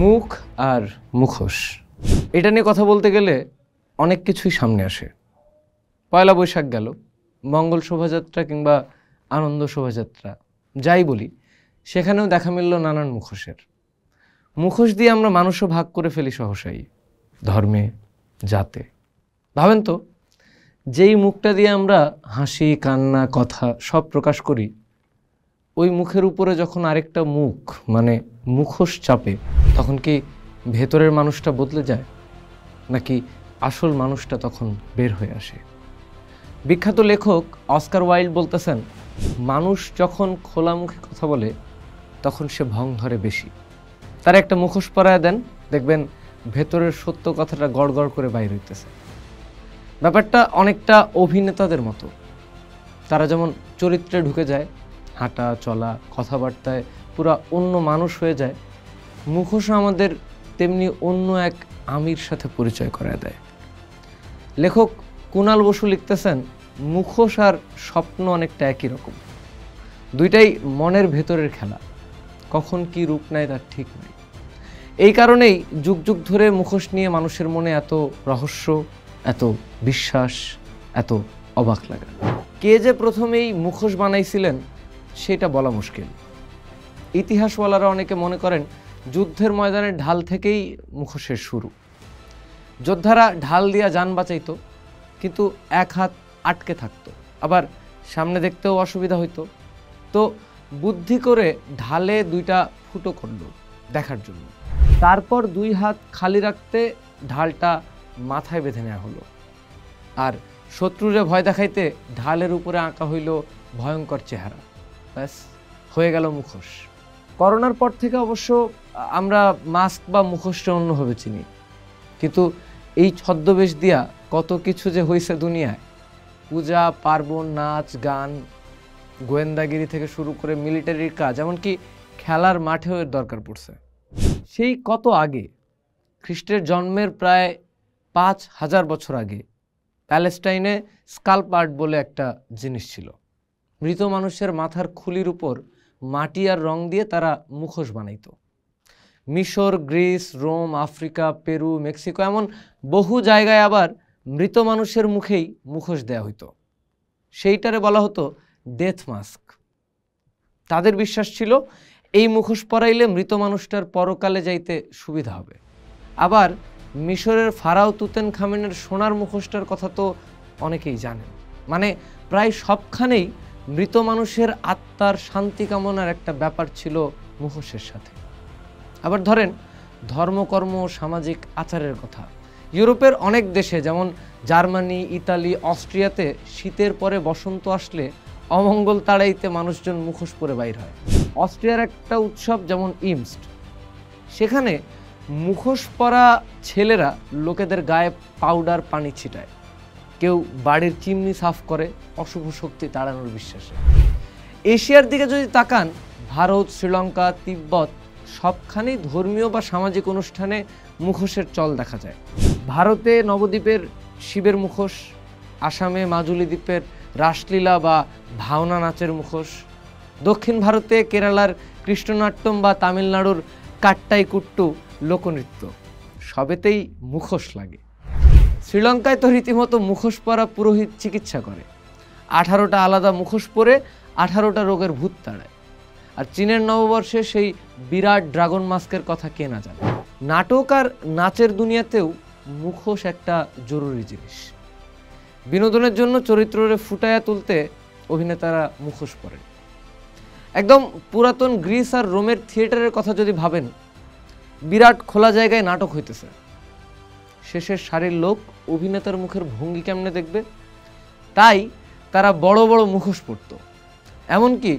মুখ আর মুখোশ এটা নিয়ে কথা বলতে গেলে অনেক কিছুই সামনে আসে। পয়লা বৈশাখ গেল, মঙ্গল শোভাযাত্রা কিংবা আনন্দ শোভাযাত্রা যাই বলি, সেখানেও দেখা মিলল নানান মুখোশের। মুখোশ দিয়ে আমরা মানুষও ভাগ করে ফেলি সহসাই, ধর্মে, জাতে। ভাবেন তো, যেই মুখটা দিয়ে আমরা হাসি, কান্না, কথা সব প্রকাশ করি, ওই মুখের উপরে যখন আরেকটা মুখ মানে মুখোশ চাপে, তখন কি ভেতরের মানুষটা বদলে যায়, নাকি আসল মানুষটা তখন বের হয়ে আসে? বিখ্যাত লেখক অস্কার ওয়াইল্ড বলতেছেন, মানুষ যখন খোলা মুখে কথা বলে তখন সে ভং ধরে বেশি। তার একটা মুখোশ পরায় দেন, দেখবেন ভেতরের সত্য কথাটা গড় গড় করে বাইর হইতেছে। ব্যাপারটা অনেকটা অভিনেতাদের মতো। তারা যেমন চরিত্রে ঢুকে যায়, হাঁটা চলা কথাবার্তায় পুরা অন্য মানুষ হয়ে যায়, মুখোশও আমাদের তেমনি অন্য এক আমির সাথে পরিচয় করায় দেয়। লেখক কুনাল বসু লিখতেছেন, মুখোশ আর স্বপ্ন অনেকটা একই রকম। দুইটাই মনের ভেতরের খেলা, কখন কি রূপ নেয় তার ঠিক নেই। এই কারণেই যুগ যুগ ধরে মুখোশ নিয়ে মানুষের মনে এত রহস্য, এত বিশ্বাস, এত অবাক লাগা। কে যে প্রথমেই মুখোশ বানাইছিলেন সেটা বলা মুশকিল। ইতিহাসওয়ালারা অনেকে মনে করেন যুদ্ধের ময়দানের ঢাল থেকেই মুখোশের শুরু। যোদ্ধারা ঢাল দিয়া যান বাঁচাইতো, কিন্তু এক হাত আটকে থাকতো, আবার সামনে দেখতেও অসুবিধা হইতো। তো বুদ্ধি করে ঢালে দুইটা ফুটো করলো দেখার জন্য। তারপর দুই হাত খালি রাখতে ঢালটা মাথায় বেঁধে নেওয়া হলো, আর শত্রুরে ভয় দেখাইতে ঢালের উপরে আঁকা হইল ভয়ঙ্কর চেহারা। ব্যাস, হয়ে গেল মুখোশ। করোনার পর থেকে অবশ্য আমরা মাস্ক বা মুখোশটা অন্যভাবে চিনি, কিন্তু এই ছদ্মবেশ দিয়া কত কিছু যে হয়েছে দুনিয়ায়। পূজা পার্বণ, নাচ গান, গোয়েন্দাগিরি থেকে শুরু করে মিলিটারির কাজ, এমনকি খেলার মাঠেও এর দরকার পড়ছে। সেই কত আগে, খ্রিস্টের জন্মের প্রায় 5000 বছর আগে প্যালেস্টাইনে স্কাল্প আর্ট বলে একটা জিনিস ছিল। মৃত মানুষের মাথার খুলির উপর মাটি আর রং দিয়ে তারা মুখোশ বানাইতো। মিশর, Greece, Rome, Africa, Peru, Mexico, এমন বহু জায়গায় আবার মৃত মানুষের মুখেই মুখোশ দেয়া হইতো। সেইটারে বলা হতো ডেথ মাস্ক। তাদের বিশ্বাস ছিল এই মুখোশ পরাইলে মৃত মানুষটার পরকালে যাইতে সুবিধা হবে। আবার মিশরের ফারাও তুতেনখামেনের সোনার মুখোশটার কথা তো অনেকেই জানেন। মানে প্রায় সবখানেই মৃত মানুষের আত্মার শান্তি কামনার একটা ব্যাপার ছিল মুখোশের সাথে। আবার ধরেন ধর্মকর্ম, সামাজিক আচারের কথা। ইউরোপের অনেক দেশে, যেমন জার্মানি, ইতালি, অস্ট্রিয়াতে শীতের পরে বসন্ত আসলে অমঙ্গল তাড়াইতে মানুষজন মুখোশ পরে বাইর হয়। অস্ট্রিয়ার একটা উৎসব যেমন ইমস্ট, সেখানে মুখোশ পরা ছেলেরা লোকেদের গায়ে পাউডার পানি ছিটায়, কেউ বাড়ির চিমনি সাফ করে অশুভ শক্তি তাড়ানোর বিশ্বাসে। এশিয়ার দিকে যদি তাকান, ভারত, শ্রীলঙ্কা, তিব্বত সবখানেই ধর্মীয় বা সামাজিক অনুষ্ঠানে মুখোশের চল দেখা যায়। ভারতে নবদ্বীপের শিবের মুখোশ, আসামে মাজুলি দ্বীপের রাসলীলা বা ভাওনা নাচের মুখোশ, দক্ষিণ ভারতে কেরালার কৃষ্ণনাট্যম বা তামিলনাড়ুর কাট্টাইকুট্টু লোকনৃত্য, সবেতেই মুখোশ লাগে। শ্রীলঙ্কায় তো রীতিমতো মুখোশ পরা পুরোহিত চিকিৎসা করে, 18টা আলাদা মুখোশ পরে 18টা রোগের ভূত তাড়ায়। আর চীনের নববর্ষে সেই বিরাট ড্রাগন মাস্কের কথা কে না জানে। নাটক আর নাচের দুনিয়াতেও মুখোশ একটা জরুরি জিনিস। বিনোদনের জন্য চরিত্ররে ফুটায়া তুলতে অভিনেতারা মুখোশ পরেন। একদম পুরাতন গ্রিস আর রোমের থিয়েটারের কথা যদি ভাবেন, বিরাট খোলা জায়গায় নাটক হইতেছে, শেষের সারির লোক অভিনেতার মুখের ভঙ্গি কেমনে দেখবে, তাই তারা বড় বড় মুখোশ পরত। এমনকি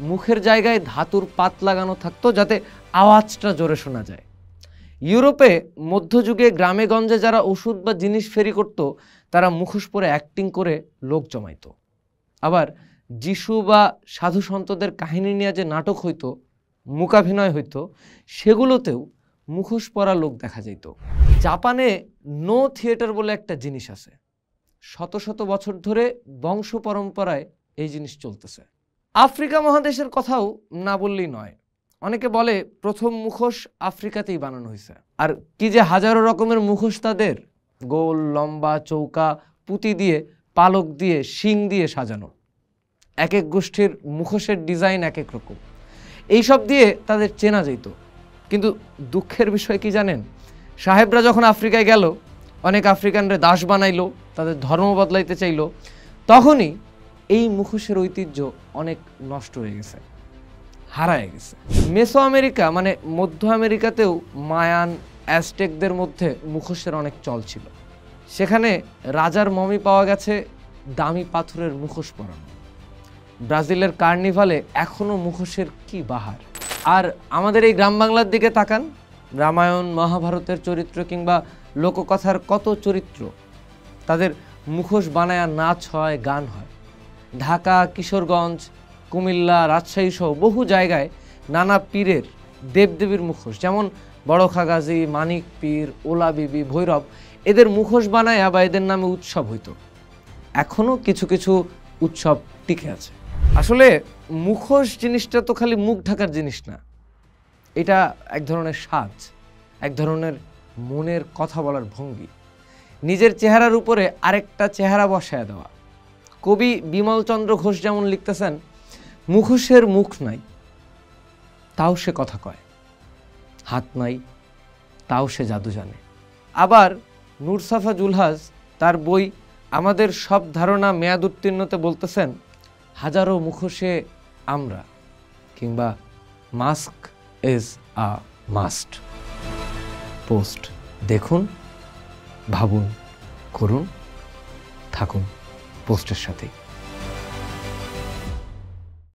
মুখের জায়গায় ধাতুর পাত লাগানো থাকতো যাতে আওয়াজটা জোরে শোনা যায়। ইউরোপে মধ্যযুগে গ্রামে গঞ্জে যারা ওষুধ বা জিনিস ফেরি করত, তারা মুখোশ পরে অ্যাক্টিং করে লোক জমাইত। আবার যিশু বা সাধু সন্তদের কাহিনী নিয়ে যে নাটক হইতো, মূকাভিনয় হইতো, সেগুলোতেও মুখোশ পরা লোক দেখা যেত। জাপানে নো থিয়েটার বলে একটা জিনিস আছে। শত শত বছর ধরে বংশ পরম্পরায় এই জিনিস চলতেছে। আফ্রিকা মহাদেশের কথাও না বললেই নয়। অনেকে বলে প্রথম মুখোশ আফ্রিকাতেই বানানো হয়েছে। আর কি যে হাজারো রকমের মুখোশ তাদের, গোল, লম্বা, চৌকা, পুঁতি দিয়ে, পালক দিয়ে, শিং দিয়ে সাজানো। এক এক গোষ্ঠীর মুখোশের ডিজাইন এক এক রকম। এইসব দিয়ে তাদের চেনা যেত। কিন্তু দুঃখের বিষয় কি জানেন, সাহেবরা যখন আফ্রিকায় গেল, অনেক আফ্রিকানরা দাস বানাইলো, তাদের ধর্ম বদলাইতে চাইলো, তখনই এই মুখোশের ঐতিহ্য অনেক নষ্ট হয়ে গেছে, হারায় গেছে। মেসো আমেরিকা মানে মধ্য আমেরিকাতেও মায়ান, অ্যাজটেকদের মধ্যে মুখোশের অনেক চল ছিল। সেখানে রাজার মমি পাওয়া গেছে দামি পাথরের মুখোশ পরানো। ব্রাজিলের কার্নিভালে এখনও মুখোশের কি বাহার। আর আমাদের এই গ্রাম বাংলার দিকে তাকান, রামায়ণ, মহাভারতের চরিত্র কিংবা লোককথার কত চরিত্র, তাদের মুখোশ বানায়া নাচ হয়, গান হয়। ঢাকা, কিশোরগঞ্জ, কুমিল্লা, রাজশাহী সহ বহু জায়গায় নানা পীরের, দেবদেবীর মুখোশ, যেমন বড় খাগাজি, মানিক পীর, ওলা বিবি, ভৈরব, এদের মুখোশ বানায়া বা এদের নামে উৎসব হইতো। এখনও কিছু কিছু উৎসব টিকে আছে। আসলে মুখোশ জিনিসটা তো খালি মুখ ঢাকার জিনিস না, এটা এক ধরনের সাজ, এক ধরনের মনের কথা বলার ভঙ্গি, নিজের চেহারার উপরে আরেকটা চেহারা বসায় দেওয়া। কবি বিমলচন্দ্র ঘোষ যেমন লিখতেছেন, মুখোশের মুখ নাই তাও সে কথা কয়, হাত নাই তাও সে জাদু জানে। আবার নুরসাফা জুলহাস তার বই আমাদের সব ধারণা মেয়াদ উত্তীর্ণতে বলতেছেন, হাজারো মুখোশে আমরা, কিংবা mask is a must. Post দেখুন, ভাবুন, করুন, থাকুন পোস্টের সাথে।